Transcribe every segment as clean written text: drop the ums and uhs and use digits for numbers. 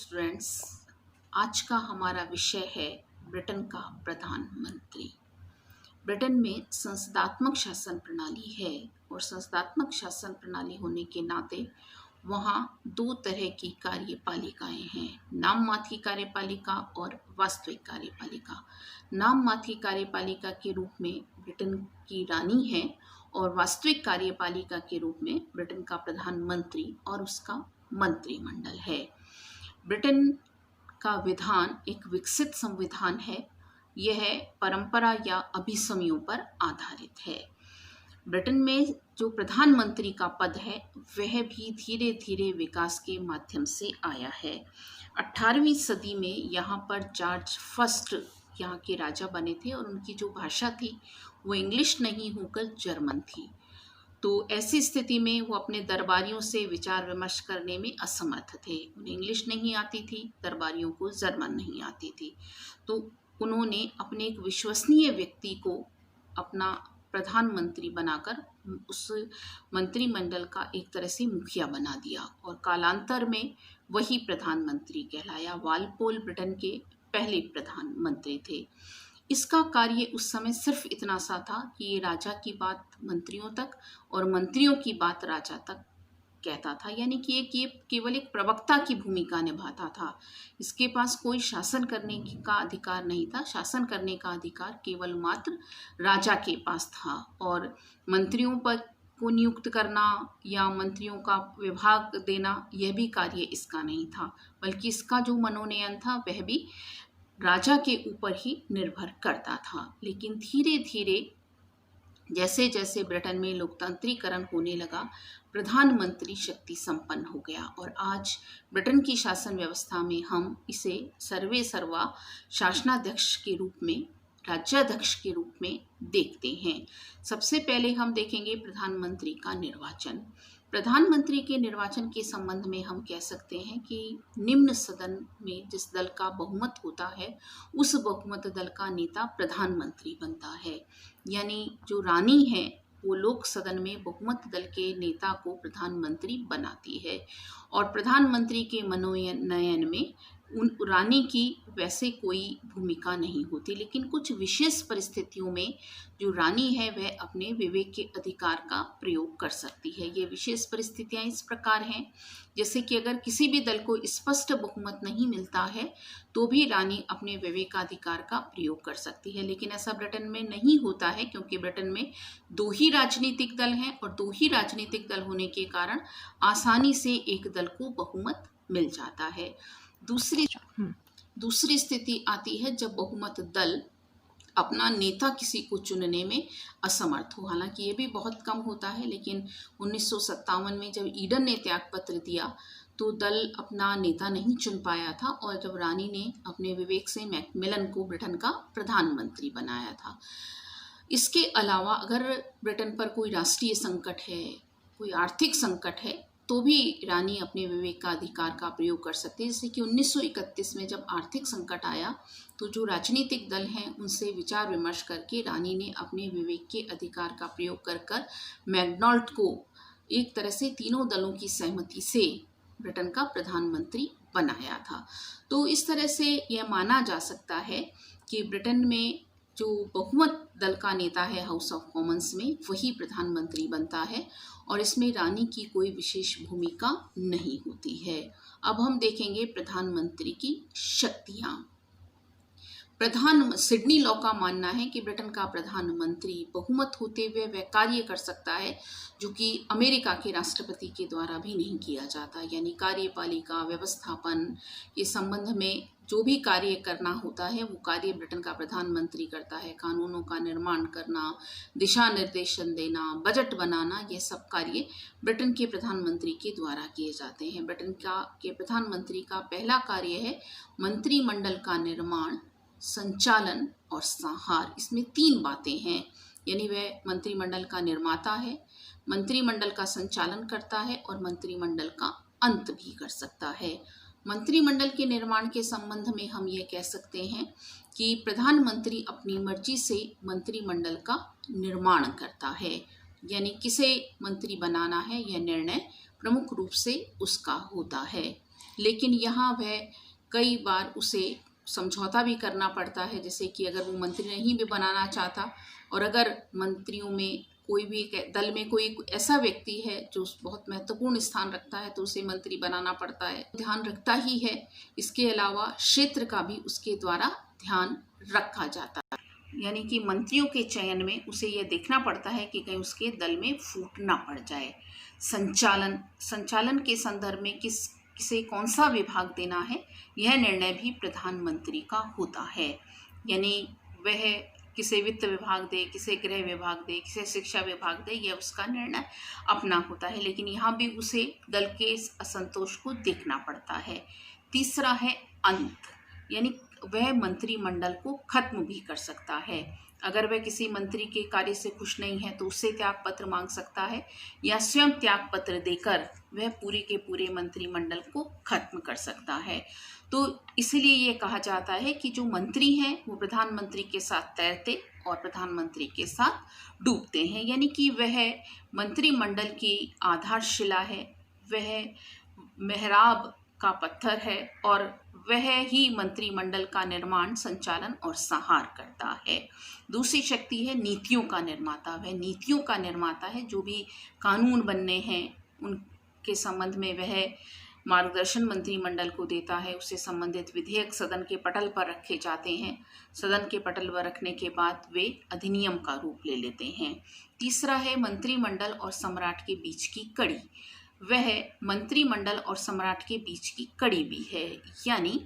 Students, आज का हमारा विषय है ब्रिटेन का प्रधानमंत्री। ब्रिटेन में संसदात्मक शासन प्रणाली है और संसदात्मक शासन प्रणाली होने के नाते वहाँ दो तरह की कार्यपालिकाएं हैं, नाम मात्र कार्यपालिका और वास्तविक कार्यपालिका। नाम मात्र कार्यपालिका के रूप में ब्रिटेन की रानी है और वास्तविक कार्यपालिका के रूप में ब्रिटेन का प्रधानमंत्री और उसका मंत्रिमंडल है। ब्रिटेन का विधान एक विकसित संविधान है। यह परंपरा या अभिसमयों पर आधारित है। ब्रिटेन में जो प्रधानमंत्री का पद है वह भी धीरे धीरे विकास के माध्यम से आया है। 18वीं सदी में यहाँ पर जॉर्ज फर्स्ट यहाँ के राजा बने थे और उनकी जो भाषा थी वो इंग्लिश नहीं होकर जर्मन थी। तो ऐसी स्थिति में वो अपने दरबारियों से विचार विमर्श करने में असमर्थ थे। उन्हें इंग्लिश नहीं आती थी, दरबारियों को जर्मन नहीं आती थी। तो उन्होंने अपने एक विश्वसनीय व्यक्ति को अपना प्रधानमंत्री बनाकर उस मंत्रिमंडल का एक तरह से मुखिया बना दिया और कालांतर में वही प्रधानमंत्री कहलाया। वालपोल ब्रिटेन के पहले प्रधानमंत्री थे। इसका कार्य उस समय सिर्फ इतना सा था कि ये राजा की बात मंत्रियों तक और मंत्रियों की बात राजा तक कहता था, यानी कि ये केवल एक प्रवक्ता की भूमिका निभाता था। इसके पास कोई शासन करने का अधिकार नहीं था। शासन करने का अधिकार केवल मात्र राजा के पास था और मंत्रियों पर को नियुक्त करना या मंत्रियों का विभाग देना यह भी कार्य इसका नहीं था, बल्कि इसका जो मनोनयन था वह भी राजा के ऊपर ही निर्भर करता था। लेकिन धीरे धीरे जैसे जैसे ब्रिटेन में लोकतांत्रिकरण होने लगा, प्रधानमंत्री शक्ति संपन्न हो गया और आज ब्रिटेन की शासन व्यवस्था में हम इसे सर्वे सर्वा शासनाध्यक्ष के रूप में, राज्याध्यक्ष के रूप में देखते हैं। सबसे पहले हम देखेंगे प्रधानमंत्री का निर्वाचन। प्रधानमंत्री के निर्वाचन के संबंध में हम कह सकते हैं कि निम्न सदन में जिस दल का बहुमत होता है उस बहुमत दल का नेता प्रधानमंत्री बनता है। यानी जो रानी है वो लोक सदन में बहुमत दल के नेता को प्रधानमंत्री बनाती है और प्रधानमंत्री के मनोनयन में उन रानी की वैसे कोई भूमिका नहीं होती। लेकिन कुछ विशेष परिस्थितियों में जो रानी है वह अपने विवेक के अधिकार का प्रयोग कर सकती है। ये विशेष परिस्थितियां इस प्रकार हैं, जैसे कि अगर किसी भी दल को स्पष्ट बहुमत नहीं मिलता है तो भी रानी अपने विवेकाधिकार का प्रयोग कर सकती है। लेकिन ऐसा ब्रिटेन में नहीं होता है, क्योंकि ब्रिटेन में दो ही राजनीतिक दल हैं और दो ही राजनीतिक दल होने के कारण आसानी से एक दल को बहुमत मिल जाता है। दूसरी स्थिति आती है जब बहुमत दल अपना नेता किसी को चुनने में असमर्थ हो। हालांकि ये भी बहुत कम होता है, लेकिन 1957 में जब ईडन ने त्यागपत्र दिया तो दल अपना नेता नहीं चुन पाया था और जब रानी ने अपने विवेक से मैकमिलन को ब्रिटेन का प्रधानमंत्री बनाया था। इसके अलावा अगर ब्रिटेन पर कोई राष्ट्रीय संकट है, कोई आर्थिक संकट है, तो भी रानी अपने विवेक का अधिकार का प्रयोग कर सकती है। जैसे कि 1931 में जब आर्थिक संकट आया तो जो राजनीतिक दल हैं उनसे विचार विमर्श करके रानी ने अपने विवेक के अधिकार का प्रयोग कर मैकडॉनल्ड को एक तरह से तीनों दलों की सहमति से ब्रिटेन का प्रधानमंत्री बनाया था। तो इस तरह से यह माना जा सकता है कि ब्रिटेन में जो बहुमत दल का नेता है हाउस ऑफ कॉमन्स में, वही प्रधानमंत्री बनता है और इसमें रानी की कोई विशेष भूमिका नहीं होती है। अब हम देखेंगे प्रधानमंत्री की शक्तियाँ। सिडनी लॉ का मानना है कि ब्रिटेन का प्रधानमंत्री बहुमत होते हुए वह कार्य कर सकता है जो कि अमेरिका के राष्ट्रपति के द्वारा भी नहीं किया जाता। यानी कार्यपालिका, व्यवस्थापन के संबंध में जो भी कार्य करना होता है वो कार्य ब्रिटेन का प्रधानमंत्री करता है। कानूनों का निर्माण करना, दिशा निर्देशन देना, बजट बनाना, ये सब कार्य ब्रिटेन के प्रधानमंत्री के द्वारा किए जाते हैं। ब्रिटेन के प्रधानमंत्री का पहला कार्य है मंत्रिमंडल का निर्माण, संचालन और संहार। इसमें तीन बातें हैं, यानी वह मंत्रिमंडल का निर्माता है, मंत्रिमंडल का संचालन करता है और मंत्रिमंडल का अंत भी कर सकता है। मंत्रिमंडल के निर्माण के संबंध में हम ये कह सकते हैं कि प्रधानमंत्री अपनी मर्जी से मंत्रिमंडल का निर्माण करता है, यानी किसे मंत्री बनाना है यह निर्णय प्रमुख रूप से उसका होता है। लेकिन यहाँ वह कई बार उसे समझौता भी करना पड़ता है, जैसे कि अगर वो मंत्री नहीं भी बनाना चाहता और अगर मंत्रियों में कोई भी दल में कोई ऐसा व्यक्ति है जो बहुत महत्वपूर्ण स्थान रखता है तो उसे मंत्री बनाना पड़ता है, ध्यान रखता ही है। इसके अलावा क्षेत्र का भी उसके द्वारा ध्यान रखा जाता है, यानी कि मंत्रियों के चयन में उसे यह देखना पड़ता है कि कहीं उसके दल में फूट ना पड़ जाए। संचालन के संदर्भ में किसे कौन सा विभाग देना है, यह निर्णय भी प्रधानमंत्री का होता है। यानी वह किसे वित्त विभाग दे, किसे गृह विभाग दे, किसे शिक्षा विभाग दे, यह उसका निर्णय अपना होता है। लेकिन यहाँ भी उसे दल के असंतोष को देखना पड़ता है। तीसरा है अंत, यानी वह मंत्रिमंडल को खत्म भी कर सकता है। अगर वह किसी मंत्री के कार्य से खुश नहीं है तो उससे त्याग पत्र मांग सकता है या स्वयं त्याग पत्र देकर वह पूरे के पूरे मंत्रिमंडल को खत्म कर सकता है। तो इसलिए ये कहा जाता है कि जो मंत्री हैं वो प्रधानमंत्री के साथ तैरते और प्रधानमंत्री के साथ डूबते हैं, यानी कि वह मंत्रिमंडल की आधारशिला है, वह मेहराब का पत्थर है और वह ही मंत्रिमंडल का निर्माण, संचालन और संहार करता है। दूसरी शक्ति है नीतियों का निर्माता। वह नीतियों का निर्माता है, जो भी कानून बनने हैं उनके संबंध में वह मार्गदर्शन मंत्रिमंडल को देता है। उससे संबंधित विधेयक सदन के पटल पर रखे जाते हैं। सदन के पटल पर रखने के बाद वे अधिनियम का रूप ले लेते हैं। तीसरा है मंत्रिमंडल और सम्राट के बीच की कड़ी। वह मंत्रिमंडल और सम्राट के बीच की कड़ी भी है, यानी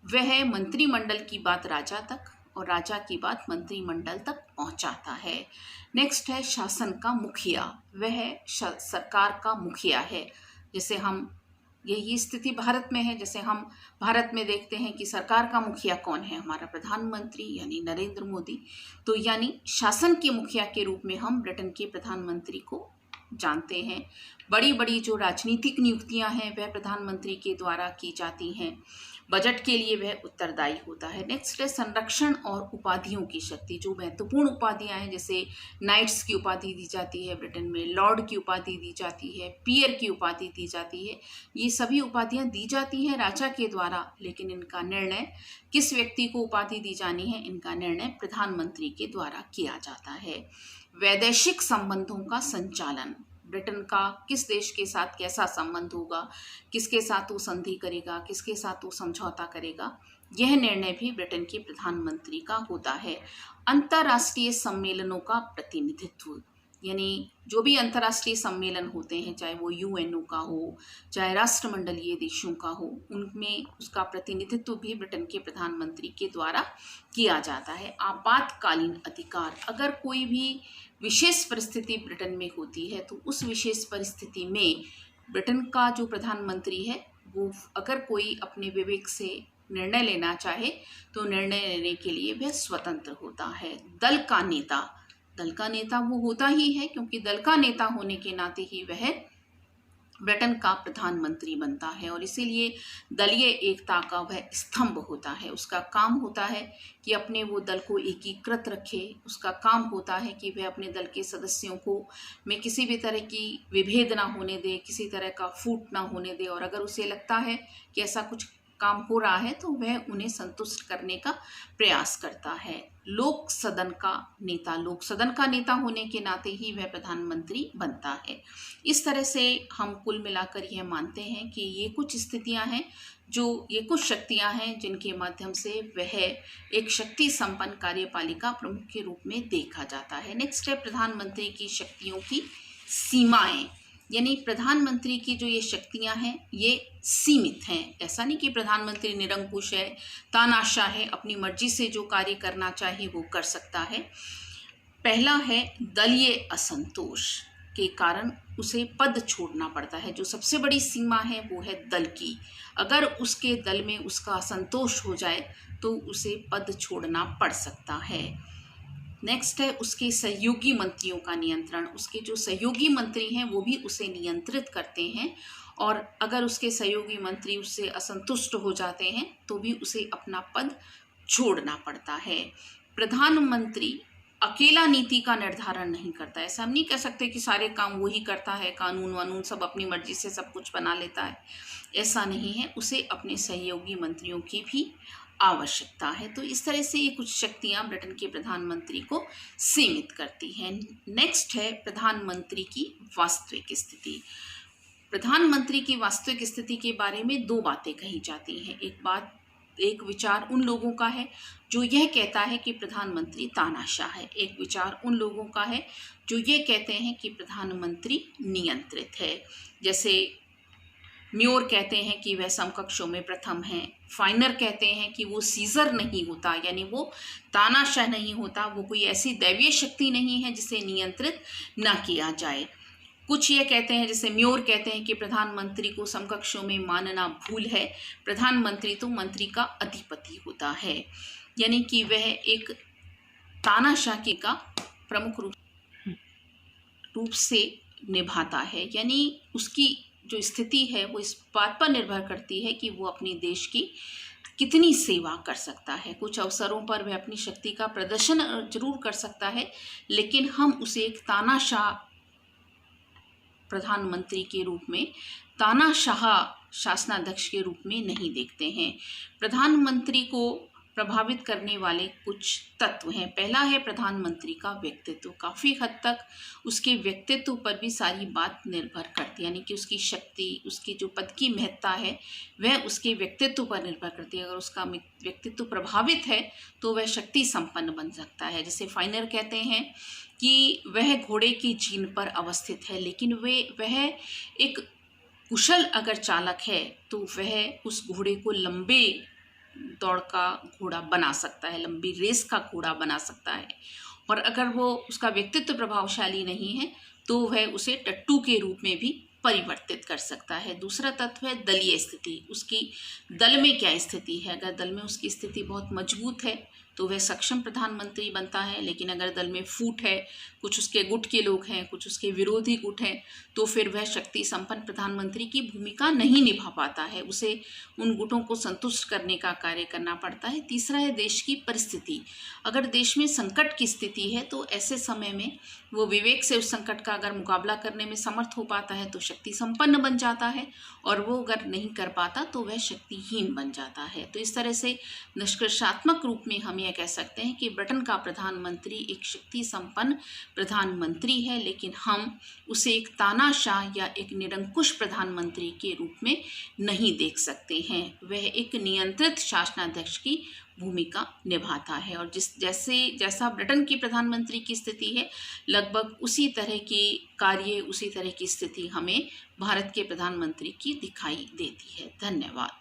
वह मंत्रिमंडल की बात राजा तक और राजा की बात मंत्रिमंडल तक पहुंचाता है। नेक्स्ट है शासन का मुखिया। वह सरकार का मुखिया है। जैसे हम यही स्थिति भारत में है, जैसे हम भारत में देखते हैं कि सरकार का मुखिया कौन है, हमारा प्रधानमंत्री यानी नरेंद्र मोदी। तो यानी शासन के मुखिया के रूप में हम ब्रिटेन के प्रधानमंत्री को जानते हैं। बड़ी बड़ी जो राजनीतिक नियुक्तियां हैं वह प्रधानमंत्री के द्वारा की जाती हैं। बजट के लिए वह उत्तरदायी होता है। नेक्स्ट है संरक्षण और उपाधियों की शक्ति। जो महत्वपूर्ण उपाधियां हैं, जैसे नाइट्स की उपाधि दी जाती है ब्रिटेन में, लॉर्ड की उपाधि दी जाती है, पियर की उपाधि दी जाती है, ये सभी उपाधियां दी जाती हैं राजा के द्वारा, लेकिन इनका निर्णय किस व्यक्ति को उपाधि दी जानी है, इनका निर्णय प्रधानमंत्री के द्वारा किया जाता है। वैदेशिक संबंधों का संचालन। ब्रिटेन का किस देश के साथ कैसा संबंध होगा, किसके साथ वो संधि करेगा, किसके साथ वो समझौता करेगा, यह निर्णय भी ब्रिटेन के प्रधानमंत्री का होता है। अंतर्राष्ट्रीय सम्मेलनों का प्रतिनिधित्व, यानी जो भी अंतर्राष्ट्रीय सम्मेलन होते हैं, चाहे वो यूएनओ का हो, चाहे राष्ट्रमंडलीय देशों का हो, उनमें उसका प्रतिनिधित्व भी ब्रिटेन के प्रधानमंत्री के द्वारा किया जाता है। आपातकालीन अधिकार। अगर कोई भी विशेष परिस्थिति ब्रिटेन में होती है तो उस विशेष परिस्थिति में ब्रिटेन का जो प्रधानमंत्री है वो अगर कोई अपने विवेक से निर्णय लेना चाहे तो निर्णय लेने के लिए वह स्वतंत्र होता है। दल का नेता वो होता ही है, क्योंकि दल का नेता होने के नाते ही वह ब्रिटेन का प्रधानमंत्री बनता है और इसीलिए दलीय एकता का वह स्तंभ होता है। उसका काम होता है कि अपने वो दल को एकीकृत रखे। उसका काम होता है कि वह अपने दल के सदस्यों को में किसी भी तरह की विभेद ना होने दे, किसी तरह का फूट ना होने दे, और अगर उसे लगता है कि ऐसा कुछ काम हो रहा है तो वह उन्हें संतुष्ट करने का प्रयास करता है। लोक सदन का नेता होने के नाते ही वह प्रधानमंत्री बनता है। इस तरह से हम कुल मिलाकर यह मानते हैं कि ये कुछ स्थितियां हैं, ये कुछ शक्तियां हैं जिनके माध्यम से वह एक शक्ति संपन्न कार्यपालिका प्रमुख के रूप में देखा जाता है। नेक्स्ट है प्रधानमंत्री की शक्तियों की सीमाएं, यानी प्रधानमंत्री की जो ये शक्तियां हैं ये सीमित हैं। ऐसा नहीं कि प्रधानमंत्री निरंकुश है, तानाशाह है, अपनी मर्जी से जो कार्य करना चाहे वो कर सकता है। पहला है दलीय असंतोष के कारण उसे पद छोड़ना पड़ता है। जो सबसे बड़ी सीमा है वो है दल की। अगर उसके दल में उसका असंतोष हो जाए तो उसे पद छोड़ना पड़ सकता है। नेक्स्ट है उसके सहयोगी मंत्रियों का नियंत्रण। उसके जो सहयोगी मंत्री हैं वो भी उसे नियंत्रित करते हैं, और अगर उसके सहयोगी मंत्री उससे असंतुष्ट हो जाते हैं तो भी उसे अपना पद छोड़ना पड़ता है। प्रधानमंत्री अकेला नीति का निर्धारण नहीं करता है। ऐसा हम नहीं कह सकते कि सारे काम वही करता है, कानून वानून सब अपनी मर्जी से सब कुछ बना लेता है। ऐसा नहीं है, उसे अपने सहयोगी मंत्रियों की भी आवश्यकता है। तो इस तरह से ये कुछ शक्तियां ब्रिटेन के प्रधानमंत्री को सीमित करती हैं। नेक्स्ट है प्रधानमंत्री की वास्तविक स्थिति। प्रधानमंत्री की वास्तविक स्थिति के बारे में दो बातें कही जाती हैं। एक विचार उन लोगों का है जो यह कहता है कि प्रधानमंत्री तानाशाह है। एक विचार उन लोगों का है जो ये कहते हैं कि प्रधानमंत्री नियंत्रित है। जैसे म्योर कहते हैं कि वह समकक्षों में प्रथम है। फाइनर कहते हैं कि वो सीजर नहीं होता, यानी वो तानाशाह नहीं होता, वो कोई ऐसी दैवीय शक्ति नहीं है जिसे नियंत्रित न किया जाए। कुछ ये कहते हैं, जैसे म्योर कहते हैं कि प्रधानमंत्री को समकक्षों में मानना भूल है, प्रधानमंत्री तो मंत्री का अधिपति होता है, यानी कि वह एक तानाशाही का प्रमुख रूप से निभाता है। यानी उसकी जो स्थिति है वो इस बात पर निर्भर करती है कि वो अपने देश की कितनी सेवा कर सकता है। कुछ अवसरों पर वह अपनी शक्ति का प्रदर्शन जरूर कर सकता है, लेकिन हम उसे एक तानाशाह प्रधानमंत्री के रूप में, तानाशाह शासनाध्यक्ष के रूप में नहीं देखते हैं। प्रधानमंत्री को प्रभावित करने वाले कुछ तत्व हैं। पहला है प्रधानमंत्री का व्यक्तित्व। काफ़ी हद तक उसके व्यक्तित्व पर भी सारी बात निर्भर करती है, यानी कि उसकी शक्ति, उसकी जो पद की महत्ता है वह उसके व्यक्तित्व पर निर्भर करती है। अगर उसका व्यक्तित्व प्रभावित है तो वह शक्ति संपन्न बन सकता है। जैसे फाइनर कहते हैं कि वह घोड़े की जीन पर अवस्थित है, लेकिन वह एक कुशल अगर चालक है तो वह उस घोड़े को लंबे दौड़ का घोड़ा बना सकता है, लंबी रेस का घोड़ा बना सकता है। और अगर वो उसका व्यक्तित्व प्रभावशाली नहीं है तो वह उसे टट्टू के रूप में भी परिवर्तित कर सकता है। दूसरा तत्व है दलीय स्थिति। उसकी दल में क्या स्थिति है। अगर दल में उसकी स्थिति बहुत मजबूत है तो वह सक्षम प्रधानमंत्री बनता है, लेकिन अगर दल में फूट है, कुछ उसके गुट के लोग हैं, कुछ उसके विरोधी गुट हैं, तो फिर वह शक्ति संपन्न प्रधानमंत्री की भूमिका नहीं निभा पाता है। उसे उन गुटों को संतुष्ट करने का कार्य करना पड़ता है। तीसरा है देश की परिस्थिति। अगर देश में संकट की स्थिति है तो ऐसे समय में वो विवेक से उस संकट का अगर मुकाबला करने में समर्थ हो पाता है तो शक्ति संपन्न बन जाता है, और वो अगर नहीं कर पाता तो वह शक्तिहीन बन जाता है। तो इस तरह से निष्कर्षात्मक रूप में हम यह कह सकते हैं कि ब्रिटेन का प्रधानमंत्री एक शक्ति संपन्न प्रधानमंत्री है, लेकिन हम उसे एक तानाशाह या एक निरंकुश प्रधानमंत्री के रूप में नहीं देख सकते हैं। वह एक नियंत्रित शासनाध्यक्ष की भूमिका निभाता है, और जैसा ब्रिटेन की प्रधानमंत्री की स्थिति है, लगभग उसी तरह की कार्य, उसी तरह की स्थिति हमें भारत के प्रधानमंत्री की दिखाई देती है। धन्यवाद।